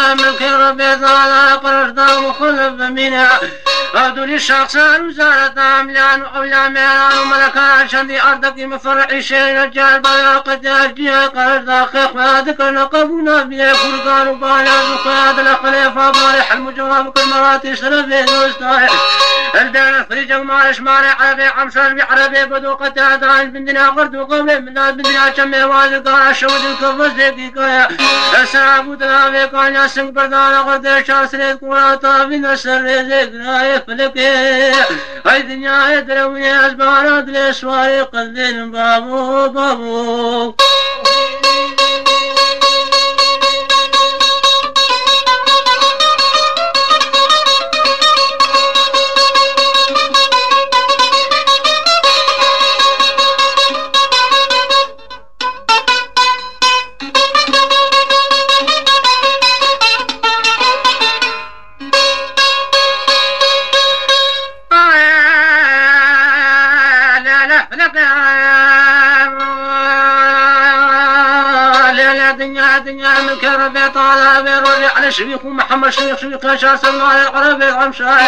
دنيا ملك ربي تعالى قررت مخلف منها أدوني الشخصان وزارة عملان وأولى ميلان وملكان شندي أرضك مفرع شيء رجال بلاقة أجيها قررت خيخ وذكرنا قبونا بيه فرقان وبالا وقياد الخليفة بارح المجواب كل مراتي سلفين وستايح الدار الفريج المارش ماري عربي عمشان بعربي بدو قتادان بندنا غرد وقومي من بندنا شمي والقارا شود الكفر دقيقة السلام وتلافي كان ياسم بردان غرد شار سريد كورا طابين السر ذكرى يفلكي هاي دنيا يدروي أزبارات لسواري قلبين بابو بابو دنيا من كربي طالع بيرولي على شبيخ ومحمد شبيخ يا سلمان العربي العمشاي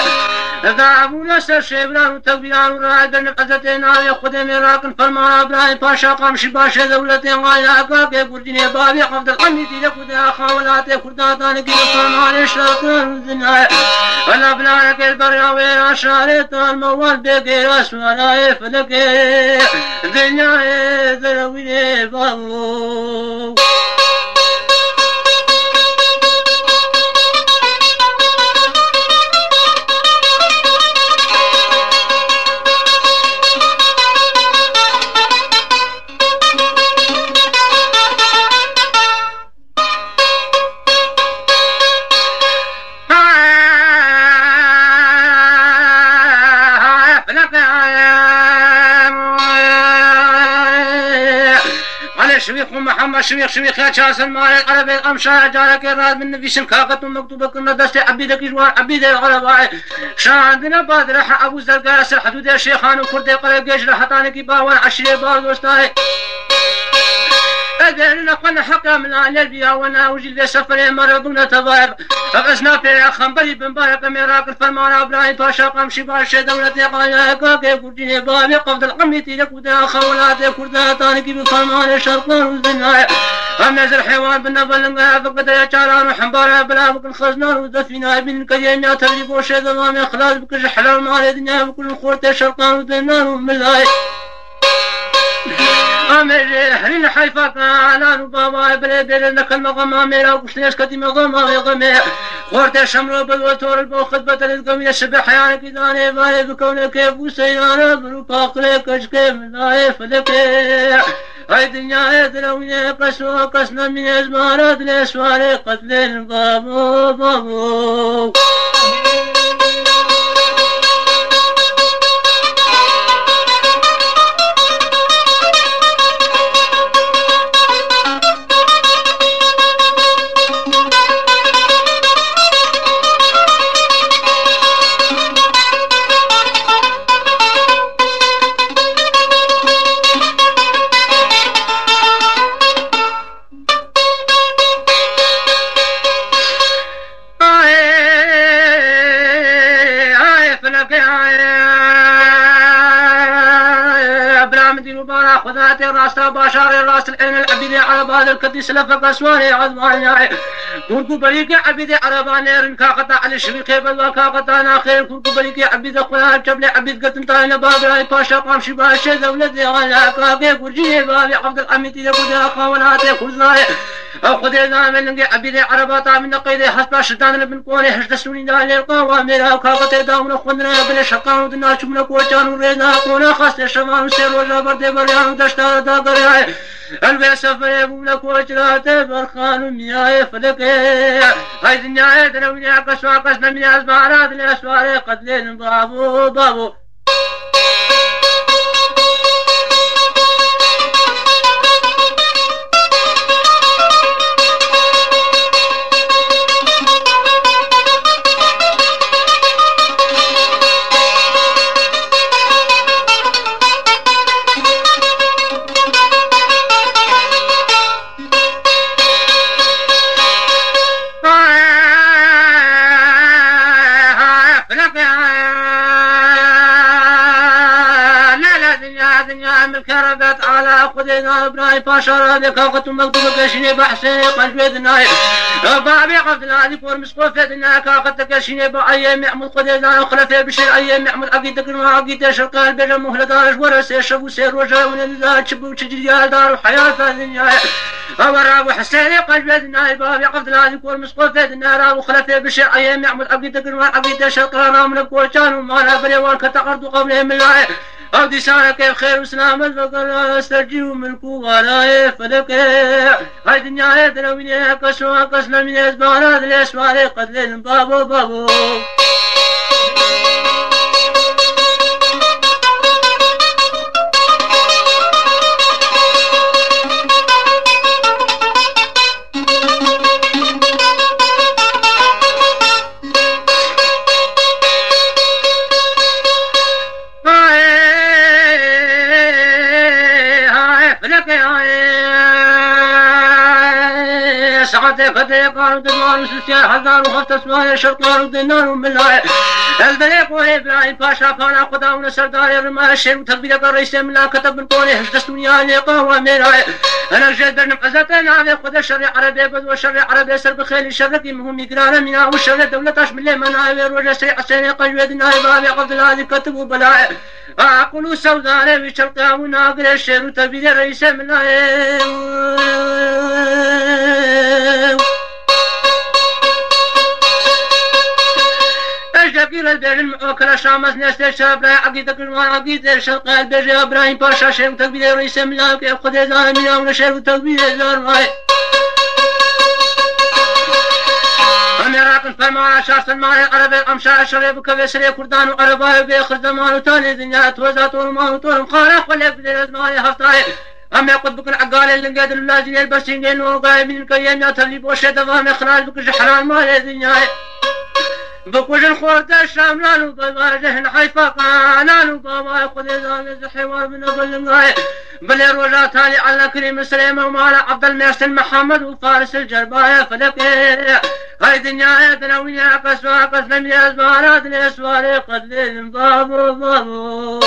ذهبوا نسر شيبان وتقبيان ورايد النفعزتين هذه خدمي راكن فرمان ابراهيم باشا قامشي باشا دولتين غاية اقاك يقول بابي حفظ الحميدي لك ودا خاولاتي كرداتاني كيلو فرمان اشراكن الدنيا ولا بلانك البرياوين اشاريت الموال بيقي رسوانا يفلك دنيا ذروي بابو شبيخ محمد شبيخ يا شاسن مال العربي الأمشاء جارك الراد من نفيس كاقة مكتوبة كنا دست عبيدك جوار عبيد العرباء شاندنا بعد رح أبو زرقاء أسر حدود الشيخان وكرد قرى جيش رحتانك باوان عشرة بار دوستاي أدرنا قلنا حقا من أهل البيئة وانا وجد سفر مرضون تبارك أغسنا في خنبري بن بارك ميراك الفرمان إبراهيم باشا قمشي باشا دولتي قايا كاكي كرديني بابي قفض القميتي لك ودا خولاتي كرداتاني كي بفرمان الشرقان والزنايا أم نزل حيوان بالنبلنغا فقد يشاران وحنبارا بلا بكل خزنان ودفنا ابن الكريم يا تبريك وشي ضمامي خلاص بكل حلال مال الدنيا بكل خورتي الشرقان والزنان وملاي أمر حرين حيفا كان وبابا بلدل نكل مغما ميرا وشليش كتي مغما غمي خورت شمرو بالوتور البوخد بتل القمي الشبح يعني كداني بالي بكون كيف وسيانا بلو باقلي كشكي ملاي فلك هاي دنيا يدلوني قسوا قسنا من ازمارات لسواري قتلين بابو بابو خذات الراس باشار الراس العين العبيد على بعض الكديس لفق اسواني عظماني كنت بريك عبيد على بانير كاقطع على الشريك بل كاقطع انا خير كنت بريك عبيد اخويا جبل عبيد قتنتانا بابي هاي باشا قامشي باشا دولتي على كاقي كرجي بابي عبد الحميد يقول اخا وناتي كلناي خذ لنا من عبيد عربات من قيد حسب شدان بن كوني حدثوني دال القوامر كاقطع داون خذنا بلا شقان ودنا شمنا كوچان ورنا كونا خاص شمال سير ولا برد بريان دشتا دغري البي سفر يقول كوچرات برخان مياه فلك هاي دنيا دروي قسوا قسنا من ازبارات الاسوار قتلين بابو بابو إبراهيم باشا رابي كاقة مكتوب كشيني بحسين قلبي دناي بابي عبد الله كور مسقوف دنا كاقة كشيني بأيام محمود قدينا خلفه بشير أيام محمود عقيدة كلمة عقيدة شرقان بين مهلة دارش ورسي شبو سير وجاء من الله شبو تجريال دار الحياة الدنيا أمر أبو حسين قلبي دنا بابي عبد الله كور مسقوف دنا وخلفه بشير أيام محمود عقيدة كلمة عقيدة شرقان من الكوشان وما لا بريوان كتقرد قبلهم الله أو ديسانك خير وسلام الفقر استرجيو ملكو غلاي فلك هاي دنيا دنويني كسوا كسنا من اسبارات الاسوار قتل بابو بابو فتى قالوا دنار وسوسيا حذار وخفت اسماء شرطان ودنار وملاي البريق وإبراهيم باشا فانا قدامنا سردار الرماء الشيء وتبيلك الرئيس من كتب من قولي هجدس دنيا لقاء وميراي أنا جيد برنم عزتنا على خد الشر عربي بدو الشر عربي سر بخيل الشر مهم يقرانا منا والشر دولة من لي مناير وجسري عسيني قلبنا بابي عبد الله كتبوا بلاء أقولوا سوداء بشرطة وناقل الشر وتبيل الرئيس من شكيل البير المعوكل شامس ناس شاب لا عقيدة كل ما عقيدة شرق البير إبراهيم باشا شيخ تكبير رئيس ملاك يأخذ يزار من يوم شيخ تكبير يزار ماي أميراك فما شاف الماي عربي أمشاء شريب كبسري كردان وعرباي بيخرج زمان وتاني دنيا توزات والمان وطول مخالف ولا بدل ماي هفتاي أما يقول بكر عقال اللي قادر اللازم البسين وقاي من الكيان يتلي بوشة دفام إخراج بكر حرام ماي دنيا بكوش الخوت الشاملان وبواجه حيفا قانان وبابا ياخذ يزال الحوار من الغاية بل الرجاء تالي على كريم سليم ومال عبد المحسن محمد وفارس الجرباية فلك هاي دنيا تنوية قسوة قسلم يا زبارات الاسوار قد بابو